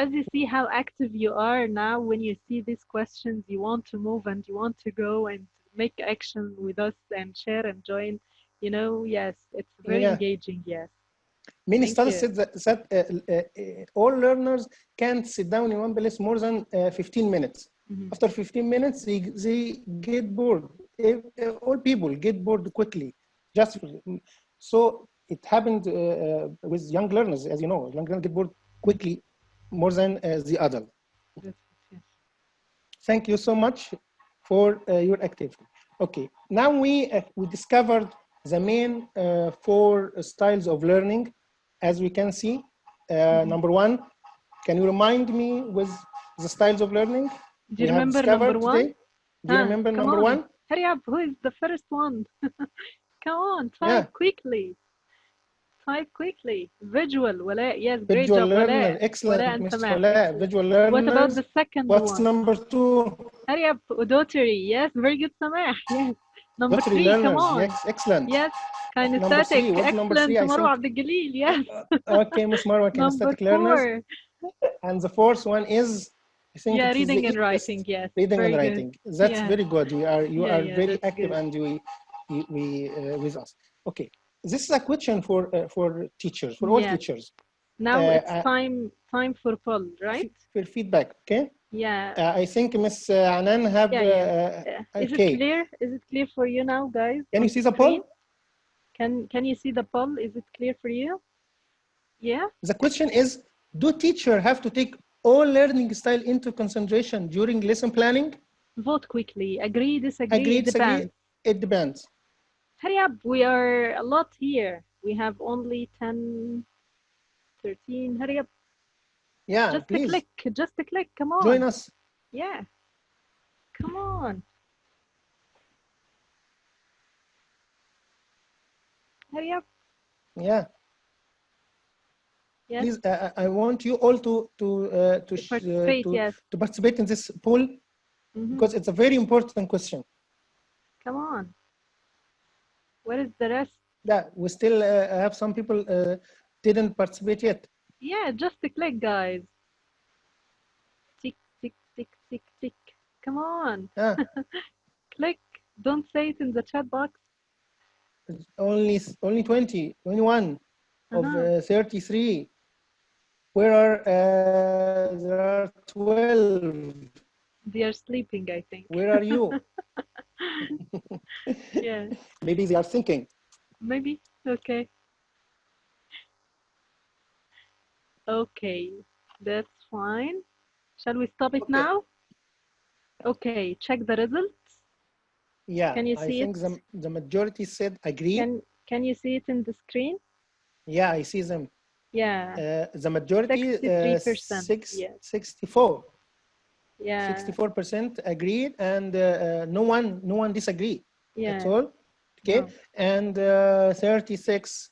as you see how active you are now, when you see these questions, you want to move and you want to go and make action with us and share and join. You know, yes, it's very Yeah. engaging. Yes. Many Thank studies you. said that all learners can't sit down in one place more than 15 minutes. Mm-hmm. After 15 minutes, they get bored. All people get bored quickly. So it happened with young learners, as you know. Young learners get bored quickly more than the adult. Yes. Thank you so much for your activity. Okay, now we discovered the main 4 styles of learning. As we can see, number 1, can you remind me with the styles of learning Do you we have remember number discovered 1? today? Do you remember Come number on. 1? Hurry up. Who is the first one? Come on, type Yeah. quickly. Type quickly. Visual. Wala. Yes, great Visual job. learner, Wala. excellent, Wala and Ms. Samah. Wala. Excellent. Visual learners. What about the second What's one? number 2? Hurry up. Auditory. Yes, very good, Samah. Yes. Number Auditory 3, come learners, on. yes, excellent. Yes. Number 3, Kinesthetic. what's number 3? Excellent. I think. Marwa AbdElRahman. Yes. Okay, Ms. Marwa, Number Kinesthetic Learners. 4. And the 4th one is, I think Yeah, it is reading the and easiest. writing. Yes. Reading Very and good. writing. That's Yeah. very good. You are Yeah, very that's active good. and we with us. Okay, this is a question for teachers, for all Yes. teachers. Now it's time for poll, right? For feedback, okay? Yeah. I think Ms. Anan have. Is Okay. it clear? Is it clear for you now, guys? Can you see the screen? poll? Can you see the poll? Is it clear for you? Yeah. The question is, do teachers have to take all learning style into consideration during lesson planning? Vote quickly. Agree, disagree, Agree, it depends. It depends. Hurry up. We are a lot here. We have only 10, 13. Hurry up. Yeah, just please. a click. Just a click. Come on. Join us. Yeah. Come on. Hurry up. Yeah. Yes. Please, I want you all to participate in this poll because it's a very important question. Come on. Where is the rest? Yeah, we still have some people didn't participate yet. Yeah, just a click, guys. Tick, tick, tick, tick, tick. Come on. Click. Don't say it in the chat box. Only 20, 21 of 33. Where are there are 12. They are sleeping, I think. Where are you? Yeah. Maybe they are thinking. Maybe. Okay. Okay, that's fine. Shall we stop it now? Okay, check the results. Yeah, can you see I think the majority said agree. Can you see it in the screen? Yeah, I see them. Yeah. The majority 63%. 64. Yeah. 64% agreed, and no one disagreed. Yeah. At all. Okay, no. And 36.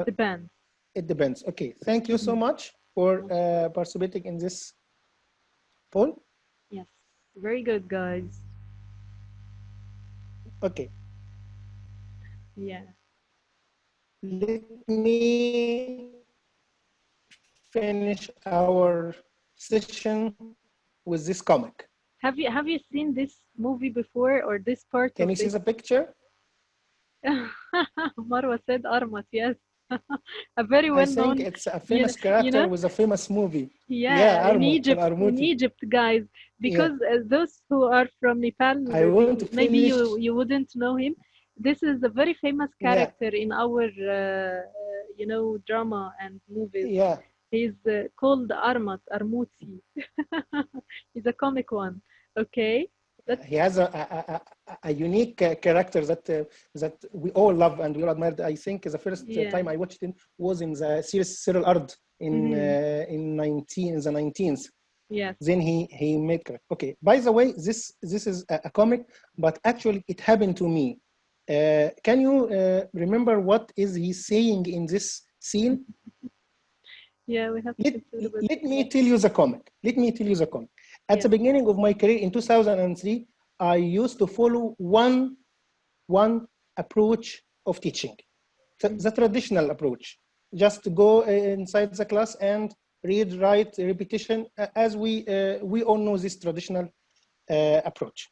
Depends. It depends. Okay, thank you so much for participating in this poll. Yes, very good, guys. Okay. Yeah. Let me finish our session with this comic. Have you seen this movie before, or this part? Can you see the picture? Marwa said Armat, yes. A very well-known. I think it's a famous character with a famous movie. Yeah, Armat, in Egypt, guys. Because those who are from Nepal, maybe you wouldn't know him. This is a very famous character in our, drama and movies. Yeah. He's called Armat, Armutsi. He's a comic one. Okay. He has a unique character that we all love and we all admire. I think the first time I watched him was in the series Serial Ard in the 19th. Yes. Then he made correct. Okay. By the way, this is a comic, but actually it happened to me. Can you remember what is he saying in this scene? Yeah, we have to let me tell you the comic. At the beginning of my career in 2003, I used to follow one approach of teaching. the traditional approach. Just to go inside the class and read, write, repetition, as we all know this traditional approach.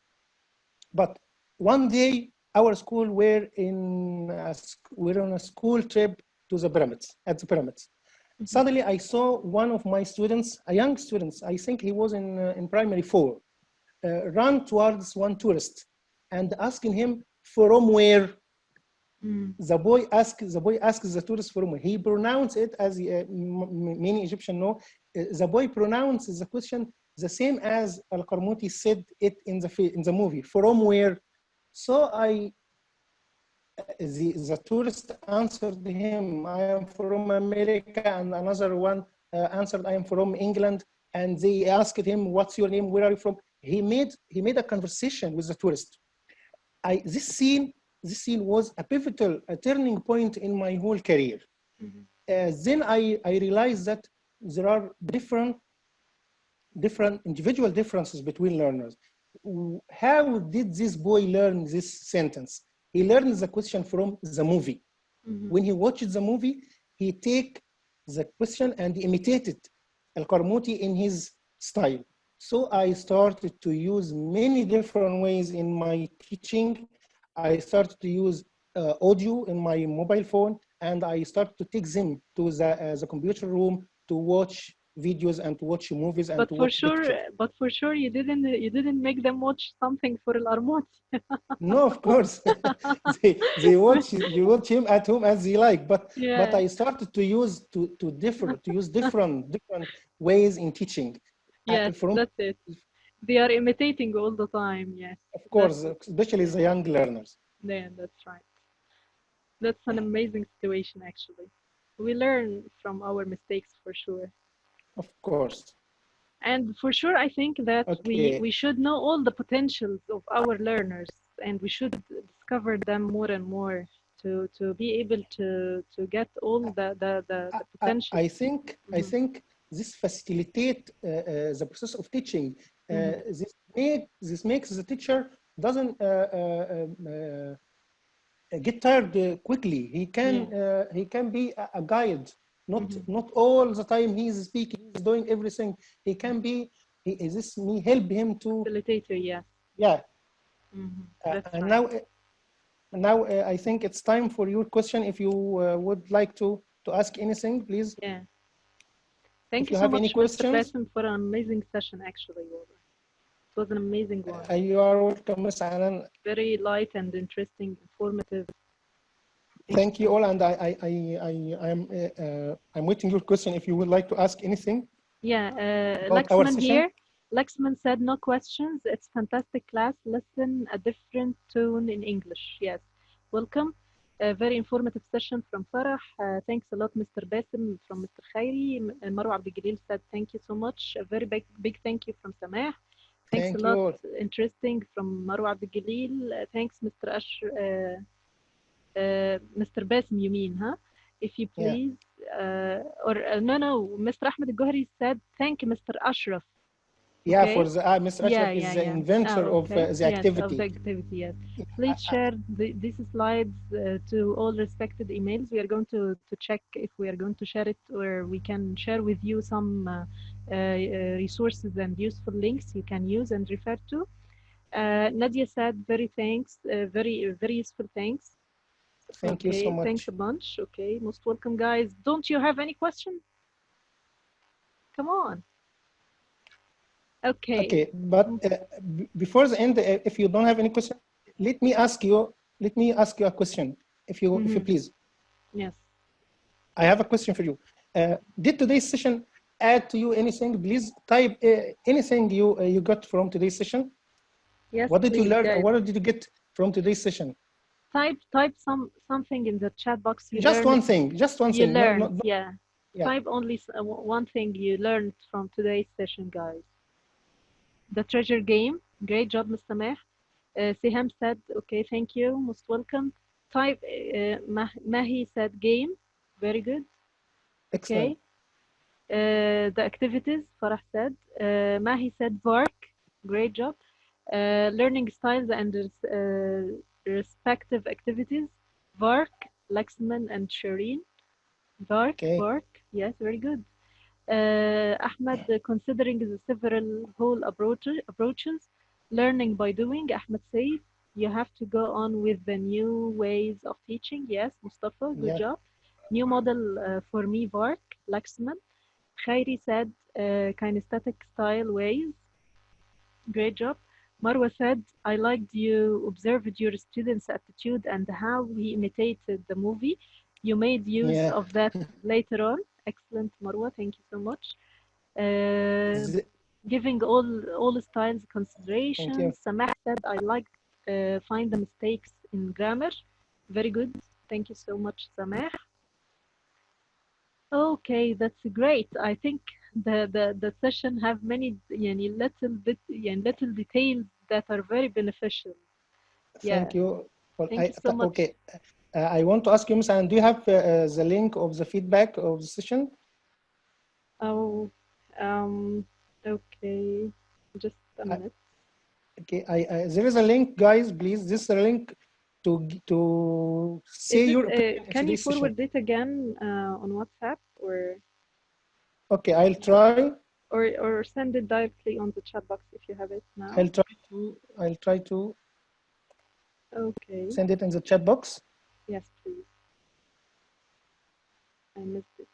But one day, our school we're on a school trip to the pyramids, at the pyramids. Suddenly, I saw one of my students, a young student, I think he was in primary 4, run towards one tourist and asking him from where. The boy asks the tourist from where. He pronounced it as many Egyptians know. The boy pronounces the question the same as Al-Qarmuti said it in the movie. From where? So the tourist answered him, I am from America, and another one answered, I am from England. And they asked him, what's your name? Where are you from? He made a conversation with the tourist. This scene was a pivotal, a turning point in my whole career. Then I realized that there are different individual differences between learners. How did this boy learn this sentence? He learned the question from the movie. When he watched the movie, he take the question and imitated Al-Qarmuti in his style. So I started to use many different ways in my teaching. I started to use audio in my mobile phone, and I started to take them to the computer room to watch videos and to watch movies and But to for watch sure, pictures. you didn't make them watch something for Al-Qarmuti. No, of course. they watch him at home as they like, but I started to use different ways in teaching. Yes, that's it. They are imitating all the time. Yes, of course, especially the young learners. Yeah, that's right. That's an amazing situation, actually. We learn from our mistakes for sure. Of course. And for sure, I think that we should know all the potentials of our learners, and we should discover them more and more to be able to get all the potential. I think this facilitate the process of teaching. This makes the teacher doesn't get tired quickly. He can be a guide. Not all the time he's speaking, he's doing everything. He can be. This may help him to facilitator. Yeah. Yeah. And right. Now I think it's time for your question. If you would like to ask anything, please. Yeah. Thank you so much, Mr. Bassem, for an amazing session. Actually, it was an amazing one. You are welcome, Ms. Anan. Very light and interesting, informative. Thank you all, and I'm waiting your question if you would like to ask anything. Yeah, Lexman here. Lexman said no questions. It's fantastic class. Listen, a different tone in English. Yes, welcome. A very informative session from Farah. Thanks a lot, Mr. Bassem, from Mr. Khairi. Marwa AbdElRahman said thank you so much. A very big thank you from Samah. Thanks a lot. Interesting from Marwa AbdElRahman. Thanks, Mr. Mr. Bassem, you mean, huh? If you please. Yeah. No, Mr. Ahmed Al-Gohari said thank you, Mr. Ashraf. Yeah, okay. For the Mr. Ashraf is the inventor of the activity. Yes, of the activity, yes. Please share these slides to all respected emails. We are going to check if we are going to share it, or we can share with you some resources and useful links you can use and refer to. Nadia said very thanks, very useful thanks. Thank you so much. Thanks a bunch. Okay, most welcome, guys. Don't you have any question? Come on. Okay, but before the end, if you don't have any question, let me ask you a question, if you please. Yes. I have a question for you. Did today's session add to you anything? Please type anything you got from today's session. Yes. What did you learn? Or what did you get from today's session? Type something in the chat box. Just one thing. You learned. Yeah. Type only one thing you learned from today's session, guys. The treasure game. Great job, Mr. Meh. Siham said, okay, thank you. Most welcome. Type, Mahi said game. Very good. Excellent. Okay. The activities, Farah said. Mahi said work. Great job. Learning styles and respective activities. Work. Lexman and Shireen. Bark, Okay. bark. Yes, very good. Ahmed, considering the several whole approaches, learning by doing, Ahmed says, you have to go on with the new ways of teaching. Yes, Mustafa, good Yeah. job. New model for me, Bark, Lexman. Khairi said, kinesthetic style ways. Great job. Marwa said, I liked you observed your students' attitude and how he imitated the movie. You made use Yeah. of that later on. Excellent, Marwa. Thank you so much. Z- Giving all styles Thank you. consideration. Samah said, I liked find the mistakes in grammar. Very good. Thank you so much, Samah. Okay, that's great. I think the session have many little details that are very beneficial. Yeah, Thank you. Well, thank you so much. okay. I want to ask you, Miss Anan, do you have the link of the feedback of the session? Oh, okay, just a I, minute. okay, there is a link, guys. Please, this is a link to say Is it? your opinion in Can you today's session. forward it again on WhatsApp Okay, or send it directly on the chat box if you have it now? I'll try to Okay. send it in the chat box. Yes, please. I missed it.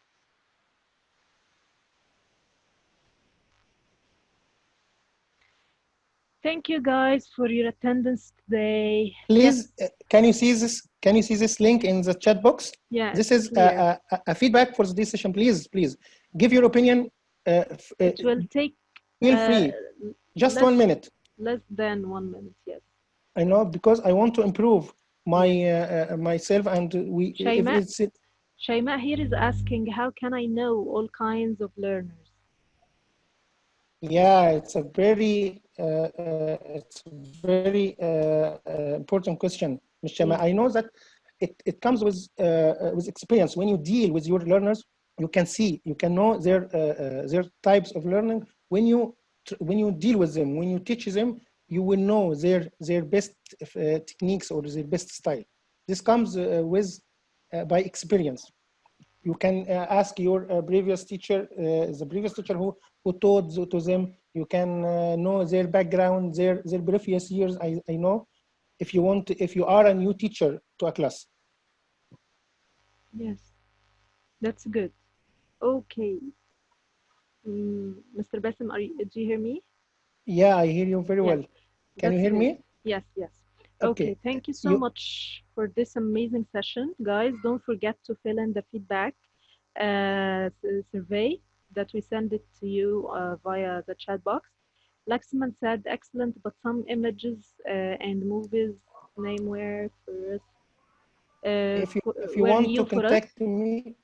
Thank you guys for your attendance today. Please, Yes. can you see this? Can you see this link in the chat box? Yeah, This is a feedback for this session. Please, please give your opinion. it will take Feel free. Just 1 minute. Less than 1 minute. Yes. I know, because I want to improve my myself, and we if Shaima, it's Shaima here is asking, how can I know all kinds of learners? yeah, it's a very important question, Ms. Shaima. Yeah. I know that it comes with experience. When you deal with your learners, you can see, you can know their types of learning. When you deal with them, when you teach them, you will know their best techniques or their best style. This comes with by experience. You can ask your previous teacher, the previous teacher who taught to them. You can know their background, their previous years. I know. If you are a new teacher to a class. Yes, that's good. Okay. Mr. Bassem, do you hear me? Yeah, I hear you very Yeah, well. Can you that's hear good. me? Yes, yes. Okay. Okay, thank you so much for this amazing session. Guys, don't forget to fill in the feedback survey that we send it to you via the chat box. Lexman said, excellent, but some images and movies name were for us. If you Were want to new for us. contact me,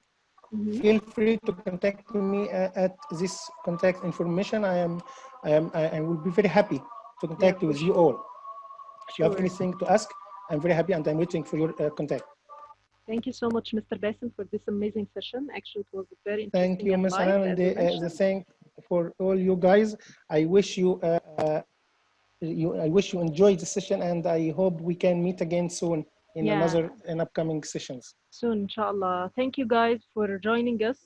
Mm-hmm. feel free to contact me at this contact information. I will be very happy to Yeah, contact for with you sure. all. If you have Sure. anything to ask, I'm very happy, and I'm waiting for your contact. Thank you so much, Mr. Bassem, for this amazing session. Actually, it was very Thank interesting you, and Ms. light, Anan, and as you the mentioned. same for all you guys. I wish you enjoy the session, and I hope we can meet again soon in upcoming sessions. Soon, inshallah. Thank you guys for joining us.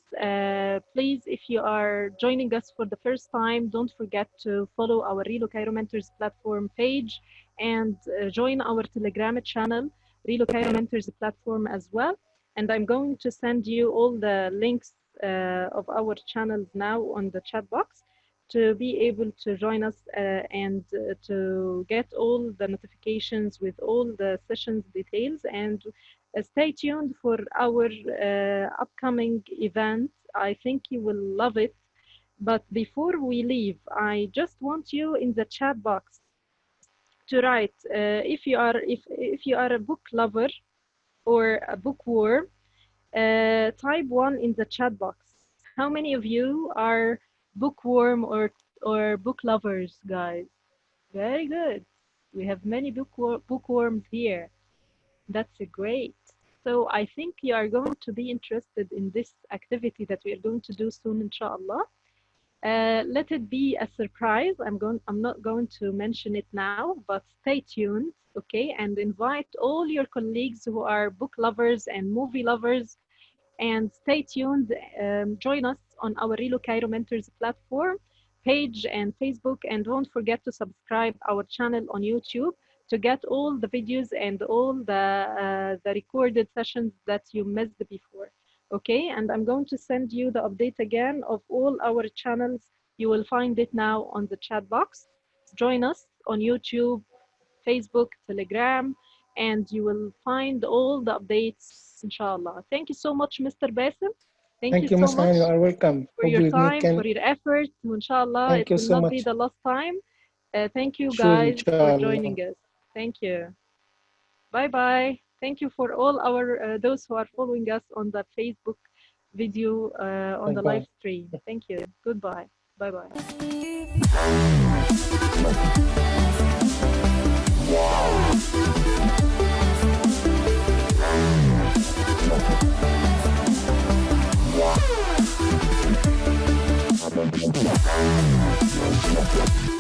Please, if you are joining us for the first time, don't forget to follow our Relo Cairo Mentors platform page and join our Telegram channel, Relo Cairo Mentors platform as well. And I'm going to send you all the links of our channels now on the chat box to be able to join us and to get all the notifications with all the sessions details, and stay tuned for our upcoming event. I think you will love it. But before we leave, I just want you in the chat box to write if you are a book lover or a bookworm. Type 1 in the chat box. How many of you are bookworm or book lovers, guys? Very good. We have many bookworms here. That's great. So I think you are going to be interested in this activity that we are going to do soon, inshallah. Let it be a surprise. I'm not going to mention it now, but stay tuned, okay? And invite all your colleagues who are book lovers and movie lovers, and stay tuned. Join us on our Relo Cairo Mentors platform page and Facebook, and don't forget to subscribe our channel on YouTube to get all the videos and all the recorded sessions that you missed before. Okay, and I'm going to send you the update again of all our channels. You will find it now on the chat box. Join us on YouTube, Facebook, Telegram, and you will find all the updates, inshallah. Thank you so much, Mr. Bassem. Thank you you, so Miss Anan. much You are welcome. for Hope your we time, can. for your effort. Inshallah, Thank it you will so not much. be the last time. Thank you Sure, guys for inshallah. joining us. Thank you. Bye bye. Thank you for all our those who are following us on the Facebook video on the live Bye-bye. stream. Thank you. Goodbye. Bye bye. Yeah.